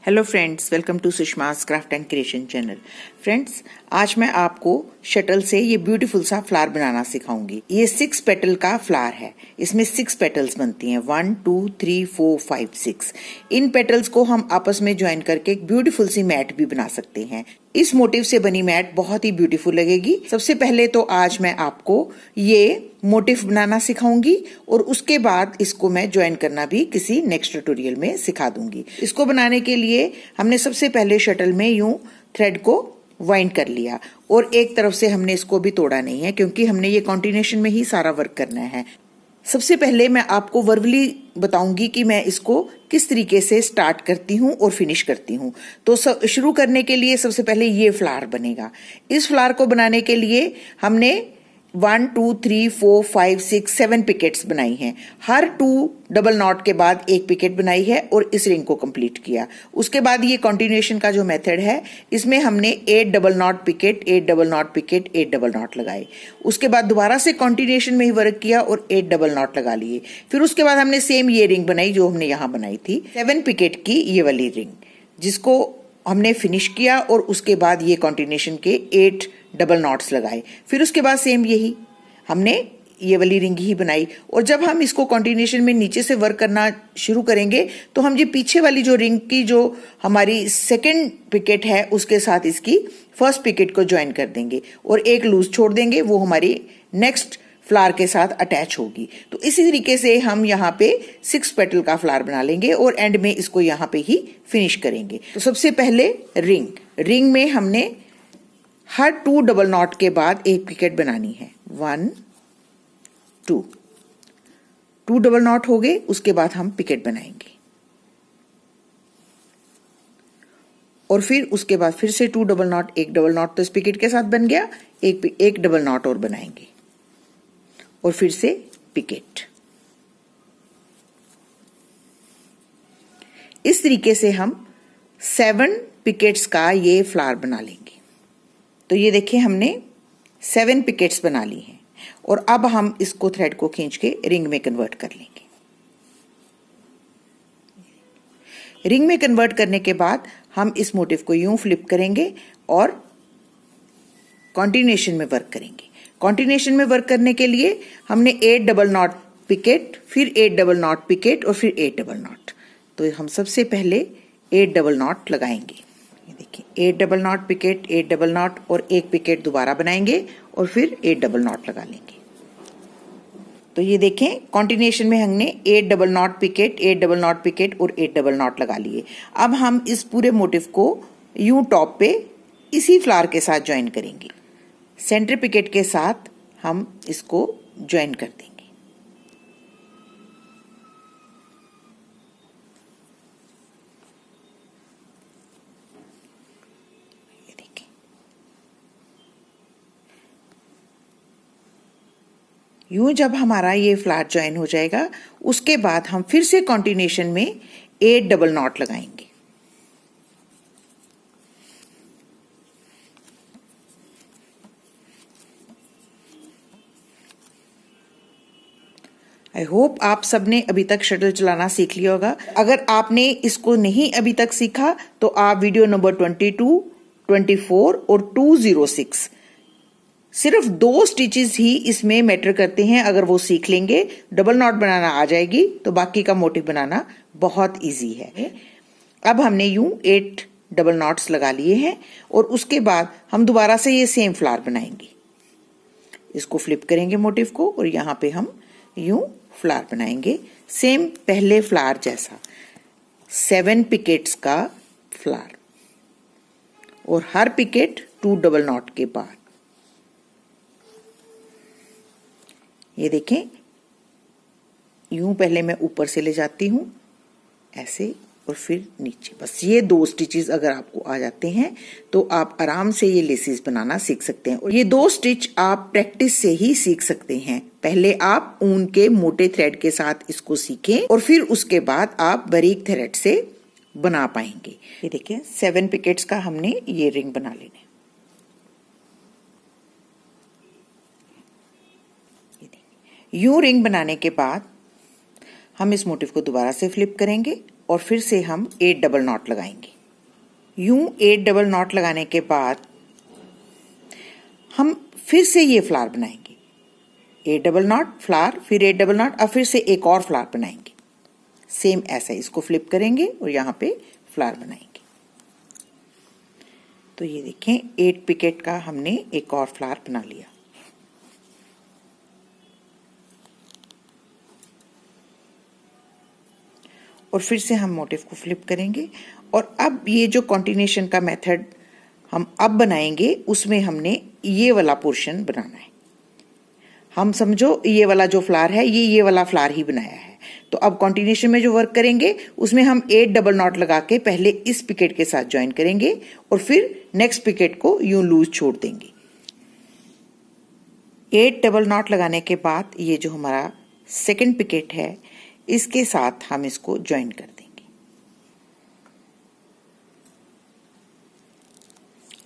Hello friends, welcome to Sushma's craft and creation channel. Friends, आज मैं आपको शटल से ये ब्यूटीफुल सा फ्लावर बनाना सिखाऊंगी। ये 6 पेटल का फ्लावर है। इसमें 6 पेटल्स बनती हैं, 1 2 3 4 5 6। इन पेटल्स को हम आपस में ज्वाइन करके एक ब्यूटीफुल सी मैट भी बना सकते हैं। इस मोटिव से बनी मैट बहुत ही ब्यूटीफुल लगेगी। सबसे पहले तो आज मैं आपको ये मोटिव बनाना सिखाऊंगी और उसके बाद इसको मैं ज्वाइन करना भी किसी नेक्स्ट ट्यूटोरियल में सिखा दूंगी। इसको बनाने के लिए हमने सबसे पहले शटल में यूं थ्रेड को वाइंड कर लिया और एक तरफ से हमने इसको भी तोड़ा नहीं है क्योंकि हमने ये कॉन्टिन्यूशन में ही सारा वर्क करना है। सबसे पहले मैं आपको वर्बली बताऊंगी कि मैं इसको किस तरीके से स्टार्ट करती हूँ और फिनिश करती हूँ। तो शुरू करने के लिए सबसे पहले ये फ्लावर बनेगा। इस फ्लावर को बनाने के लिए हमने 1 2 3 4 5 6 7 पिकेट्स बनाई हैं। हर 2 डबल नॉट के बाद एक पिकेट बनाई है और इस रिंग को कंप्लीट किया। उसके बाद ये कॉन्टिन्यूएशन का जो मेथड है, इसमें हमने 8 double nought picket 8 double nought picket 8 double nought लगाए। उसके बाद दोबारा से कॉन्टिन्यूएशन में ही वर्क किया और 8 डबल नॉट लगा लिए। फिर उसके बाद हमने सेम ये रिंग बनाई जो हमने यहाँ बनाई थी, 7 पिकेट की ये वाली रिंग, जिसको हमने फिनिश किया और उसके बाद ये कॉन्टिन्यूएशन के 8 डबल नॉट्स लगाए। फिर उसके बाद सेम यही हमने ये वाली रिंग ही बनाई। और जब हम इसको कॉन्टिन्यूएशन में नीचे से वर्क करना शुरू करेंगे तो हम ये पीछे वाली जो रिंग की जो हमारी सेकंड पिकेट है उसके साथ इसकी फर्स्ट पिकेट को ज्वाइन कर देंगे और एक लूज छोड़ देंगे, वो हमारी नेक्स्ट फ्लावर के साथ अटैच होगी। तो इसी तरीके से हम यहाँ पे 6 पेटल का फ्लावर बना लेंगे और एंड में इसको यहाँ पे ही फिनिश करेंगे। तो सबसे पहले रिंग में हमने हर 2 डबल नॉट के बाद एक पिकेट बनानी है। 1 2 डबल नॉट हो गए, उसके बाद हम पिकेट बनाएंगे और फिर उसके बाद फिर से 2 डबल नॉट, एक डबल नॉट तो इस पिकेट के साथ बन गया, एक डबल नॉट और बनाएंगे और फिर से पिकेट। इस तरीके से हम 7 पिकेट्स का ये फ्लावर बना लेंगे। तो ये देखिए हमने 7 पिकेट्स बना ली हैं और अब हम इसको थ्रेड को खींच के रिंग में कन्वर्ट कर लेंगे। रिंग में कन्वर्ट करने के बाद हम इस मोटिव को यूं फ्लिप करेंगे और कॉन्टिन्यूएशन में वर्क करेंगे। कॉन्टिन्यूएशन में वर्क करने के लिए हमने 8 डबल नॉट पिकेट, फिर 8 डबल नॉट पिकेट और फिर 8 डबल नॉट। तो हम सबसे पहले 8 डबल नॉट लगाएंगे। ये देखिए 8 double nought picket, 8 double nought और एक पिकेट दोबारा बनाएंगे और फिर 8 डबल नॉट लगा लेंगे। तो ये देखें कॉन्टिन्यूएशन में हमने 8 double nought picket, 8 double nought picket और 8 डबल नॉट लगा लिए। अब हम इस पूरे मोटिव को यूं टॉप पे इसी फ्लावर के साथ ज्वाइन करेंगे। सेंटर पिकेट के साथ हम इसको ज्वाइन कर देंगे। ये देखिए, यूं जब हमारा ये फ्लावर ज्वाइन हो जाएगा, उसके बाद हम फिर से कॉन्टिन्यूएशन में 8 डबल नॉट लगाएंगे। आई होप आप सबने अभी तक शटल चलाना सीख लिया होगा। अगर आपने इसको नहीं अभी तक सीखा तो आप वीडियो नंबर 22, 24 और 206, सिर्फ 2 स्टिचेस ही इसमें मैटर करते हैं। अगर वो सीख लेंगे, डबल नॉट बनाना आ जाएगी, तो बाकी का मोटिव बनाना बहुत इजी है। अब हमने यूं 8 डबल नॉट्स लगा लिए हैं और उसके बाद हम दोबारा से ये सेम फ्लावर बनाएंगे। इसको फ्लिप करेंगे मोटिव को और यहाँ पे हम यूं फ्लावर बनाएंगे, सेम पहले फ्लावर जैसा, 7 पिकेट्स का फ्लावर और हर पिकेट 2 डबल नॉट के बाद। ये देखें, यूं पहले मैं ऊपर से ले जाती हूं ऐसे और फिर नीचे। बस ये 2 स्टिचेस अगर आपको आ जाते हैं तो आप आराम से ये लेसेस बनाना सीख सकते हैं। और ये 2 स्टिच आप प्रैक्टिस से ही सीख सकते हैं। पहले आप ऊन के मोटे थ्रेड के साथ इसको सीखें और फिर उसके बाद आप बारीक थ्रेड से बना पाएंगे। ये देखिए 7 पिकेट्स का हमने ये रिंग बना लेने। यूं रिंग बनाने के बाद हम इस मोटिव को दोबारा से फ्लिप करेंगे और फिर से हम 8 डबल नॉट लगाएंगे। यूं 8 डबल नॉट लगाने के बाद हम फिर से ये फ्लावर बनाएंगे। 8 डबल नॉट फ्लावर, फिर 8 डबल नॉट, अब फिर से एक और फ्लावर बनाएंगे। सेम ऐसा इसको फ्लिप करेंगे और यहाँ पे फ्लावर बनाएंगे। तो ये देखें 8 पिकेट का हमने एक और फ्लावर बना लिया। और फिर से हम मोटिव को फ्लिप करेंगे और अब ये जो कॉन्टिन्यूशन का मेथड हम अब बनाएंगे उसमें हमने ये वाला पोर्शन बनाना है। हम समझो ये वाला जो फ्लावर है ये वाला फ्लावर ही बनाया है। तो अब कॉन्टिन्यूशन में जो वर्क करेंगे उसमें हम 8 डबल नॉट लगा के पहले इस पिकेट के साथ ज्वाइन करेंगे और फिर नेक्स्ट पिकेट को यूं लूज छोड़ देंगे। 8 डबल नॉट लगाने के बाद ये जो हमारा सेकंड पिकेट है इसके साथ हम इसको ज्वाइन कर देंगे।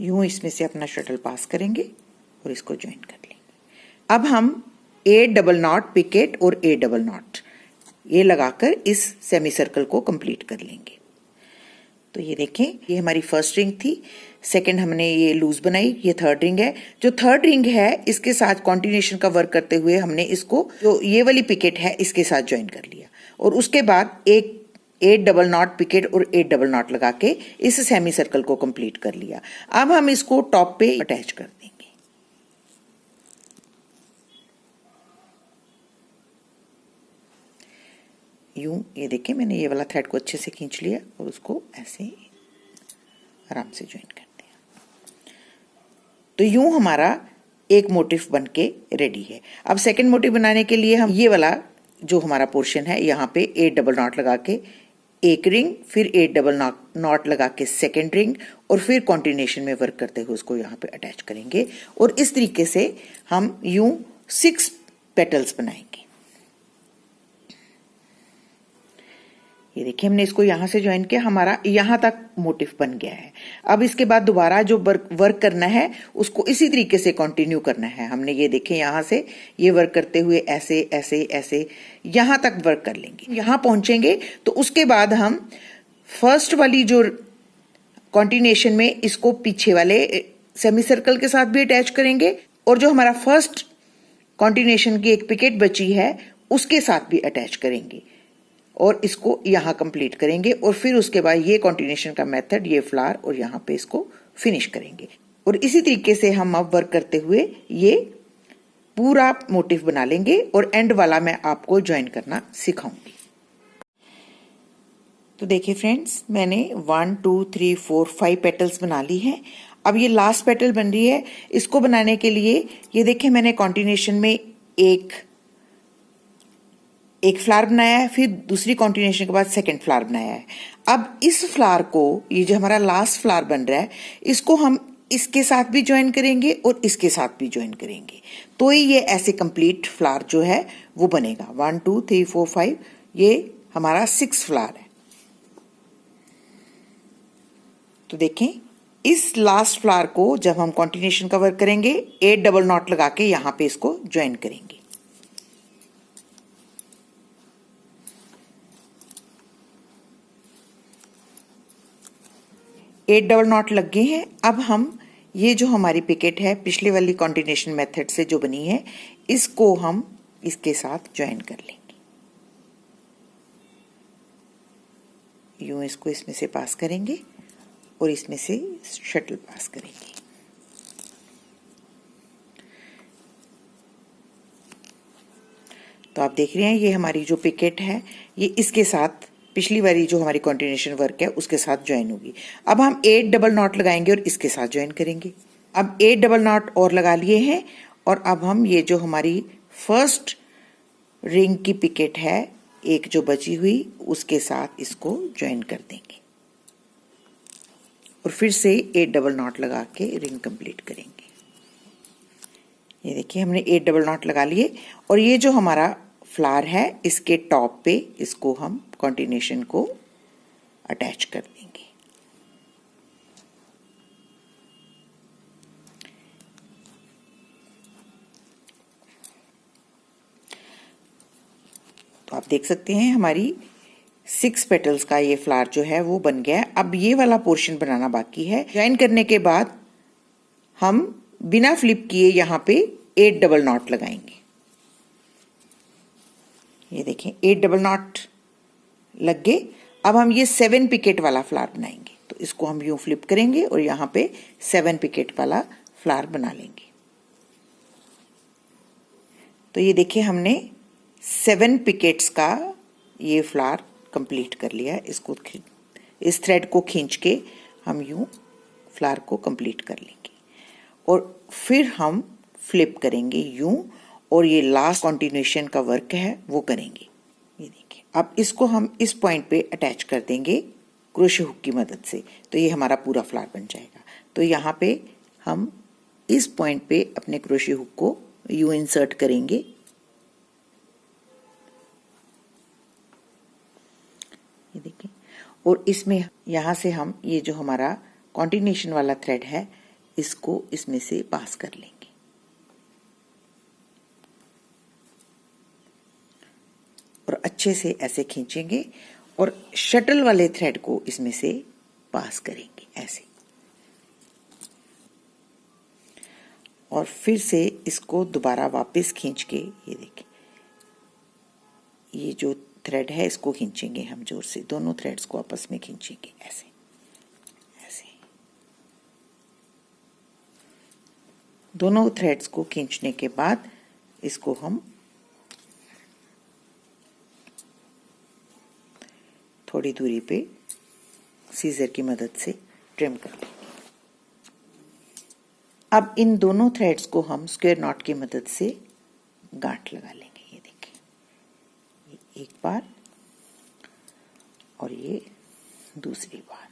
यूं इसमें से अपना शटल पास करेंगे और इसको ज्वाइन कर लेंगे। अब हम 8 डबल नॉट पिकेट और 8 डबल नॉट ये लगाकर इस सेमी सर्कल को कंप्लीट कर लेंगे। तो ये देखें ये हमारी फर्स्ट रिंग थी, सेकंड हमने ये लूज बनाई, ये थर्ड रिंग है। जो थर्ड रिंग है इसके साथ कॉन्टिन्यूशन का वर्क करते हुए हमने इसको जो ये वाली पिकेट है इसके साथ ज्वाइन कर लिया और उसके बाद एक 8 डबल नॉट पिकेट और 8 डबल नॉट लगा के इस सेमी सर्कल को कंप्लीट कर लिया। अब हम इसको टॉप पे अटैच कर देंगे। यूं ये देखें मैंने ये वाला थ्रेड को अच्छे से खींच लिया और उसको ऐसे आराम से ज्वाइन कर दिया। तो यूं हमारा एक मोटिव बनके रेडी है। अब सेकंड मोटिव बनाने के लिए हम ये वाला जो हमारा पोर्शन है यहाँ पे 8 डबल नॉट लगा के एक रिंग, फिर 8 डबल नॉट लगा के सेकेंड रिंग और फिर कॉन्टिन्यूशन में वर्क करते हुए उसको यहाँ पे अटैच करेंगे और इस तरीके से हम यूं 6 पेटल्स बनाएंगे। ये देखिए हमने इसको यहाँ से ज्वाइन किया, हमारा यहाँ तक मोटिव बन गया है। अब इसके बाद दोबारा जो वर्क करना है उसको इसी तरीके से कंटिन्यू करना है। हमने ये देखें यहाँ से ये वर्क करते हुए ऐसे ऐसे ऐसे यहाँ तक वर्क कर लेंगे। यहाँ पहुंचेंगे तो उसके बाद हम फर्स्ट वाली जो कॉन्टिन्यूशन में इसको पीछे वाले सेमी सर्कल के साथ भी अटैच करेंगे और जो हमारा फर्स्ट कॉन्टिन्यूशन की एक पिकेट बची है उसके साथ भी अटैच करेंगे और इसको यहाँ कंप्लीट करेंगे और फिर उसके बाद ये कॉन्टिन्यूशन का मेथड ये फ्लावर और यहाँ पे इसको फिनिश करेंगे और इसी तरीके से हम अब वर्क करते हुए ये पूरा मोटिव बना लेंगे और एंड वाला मैं आपको ज्वाइन करना सिखाऊंगी। तो देखिए फ्रेंड्स मैंने 1 2 3 4 5 पेटल्स बना ली है। अब ये लास्ट पेटल बन रही है। इसको बनाने के लिए ये देखिए मैंने कॉन्टिन्यूशन में एक फ्लावर बनाया है, फिर दूसरी कॉन्टिन्यूशन के बाद सेकंड फ्लावर बनाया है। अब इस फ्लावर को ये जो हमारा लास्ट फ्लावर बन रहा है इसको हम इसके साथ भी ज्वाइन करेंगे और इसके साथ भी ज्वाइन करेंगे तो ही ये ऐसे कंप्लीट फ्लावर जो है वो बनेगा। 1 2 3 4 5 ये हमारा 6 फ्लावर है। तो देखें इस लास्ट फ्लावर को जब हम कॉन्टिन्यूशन का वर्क करेंगे 8 डबल नॉट लगा के यहाँ पे इसको ज्वाइन करेंगे। 8 डबल नॉट लग गए हैं। अब हम ये जो हमारी पिकेट है पिछले वाली कॉन्टिन्यूशन मेथड से जो बनी है इसको हम इसके साथ ज्वाइन कर लेंगे। यूं इसको इसमें से पास करेंगे और इसमें से शटल पास करेंगे। तो आप देख रहे हैं ये हमारी जो पिकेट है ये इसके साथ पिछली वाली जो हमारी कॉन्टिन्यूशन वर्क है उसके साथ ज्वाइन होगी। अब हम 8 डबल नॉट लगाएंगे और इसके साथ ज्वाइन करेंगे। अब 8 डबल नॉट और लगा लिए हैं और अब हम ये जो हमारी फर्स्ट रिंग की पिकेट है एक जो बची हुई उसके साथ इसको ज्वाइन कर देंगे और फिर से 8 डबल नॉट लगा के रिंग कंप्लीट करेंगे। ये देखिए हमने 8 डबल नॉट लगा लिए और ये जो हमारा फ्लावर है इसके टॉप पे इसको हम कॉन्टिन्यूशन को अटैच कर देंगे। तो आप देख सकते हैं हमारी 6 पेटल्स का ये फ्लावर जो है वो बन गया है। अब ये वाला पोर्शन बनाना बाकी है। ज्वाइन करने के बाद हम बिना फ्लिप किए यहाँ पे 8 डबल नॉट लगाएंगे। ये देखें 8 डबल नॉट लग गए। अब हम ये 7 पिकेट वाला फ्लावर बनाएंगे, तो इसको हम यूं फ्लिप करेंगे और यहाँ पे 7 पिकेट वाला फ्लावर बना लेंगे। तो ये देखिए हमने 7 पिकेट्स का ये फ्लावर कंप्लीट कर लिया है। इसको इस थ्रेड को खींच के हम यूं फ्लावर को कंप्लीट कर लेंगे और फिर हम फ्लिप करेंगे यूं और ये लास्ट कंटिन्यूएशन का वर्क है वो करेंगे। ये देखिए अब इसको हम इस पॉइंट पे अटैच कर देंगे क्रोशे हुक की मदद से, तो ये हमारा पूरा फ्लावर बन जाएगा। तो यहाँ पे हम इस पॉइंट पे अपने क्रोशे हुक को यूं इंसर्ट करेंगे। ये देखिए और इसमें यहाँ से हम ये जो हमारा कॉन्टिन्यूएशन वाला थ्रेड है इसको इसमें से पास कर लेंगे और अच्छे से ऐसे खींचेंगे और शटल वाले थ्रेड को इसमें से पास करेंगे ऐसे, और फिर से इसको दोबारा वापस खींच के ये देखिए ये जो थ्रेड है इसको खींचेंगे हम जोर से, दोनों थ्रेड्स को आपस में खींचेंगे ऐसे ऐसे। दोनों थ्रेड्स को खींचने के बाद इसको हम थोड़ी दूरी पे सीजर की मदद से ट्रिम कर लेंगे। अब इन दोनों थ्रेड्स को हम स्क्वायर नॉट की मदद से गांठ लगा लेंगे। ये देखिए एक बार और ये दूसरी बार,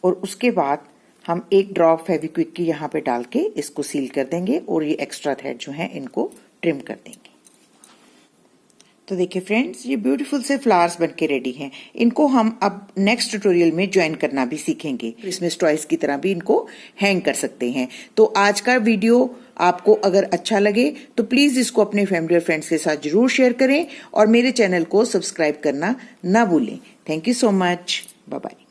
और उसके बाद हम एक ड्रॉप फेविक्विक की यहाँ पे डाल के इसको सील कर देंगे और ये एक्स्ट्रा थ्रेड जो है इनको ट्रिम कर देंगे। तो देखिए फ्रेंड्स ये ब्यूटीफुल से फ्लावर्स बनके रेडी हैं। इनको हम अब नेक्स्ट ट्यूटोरियल में ज्वाइन करना भी सीखेंगे। क्रिसमस टॉयज की तरह भी इनको हैंग कर सकते हैं। तो आज का वीडियो आपको अगर अच्छा लगे तो प्लीज इसको अपने फैमिली और फ्रेंड्स के साथ जरूर शेयर करें और मेरे चैनल को सब्सक्राइब करना ना भूलें। Thank you so much. Bye bye.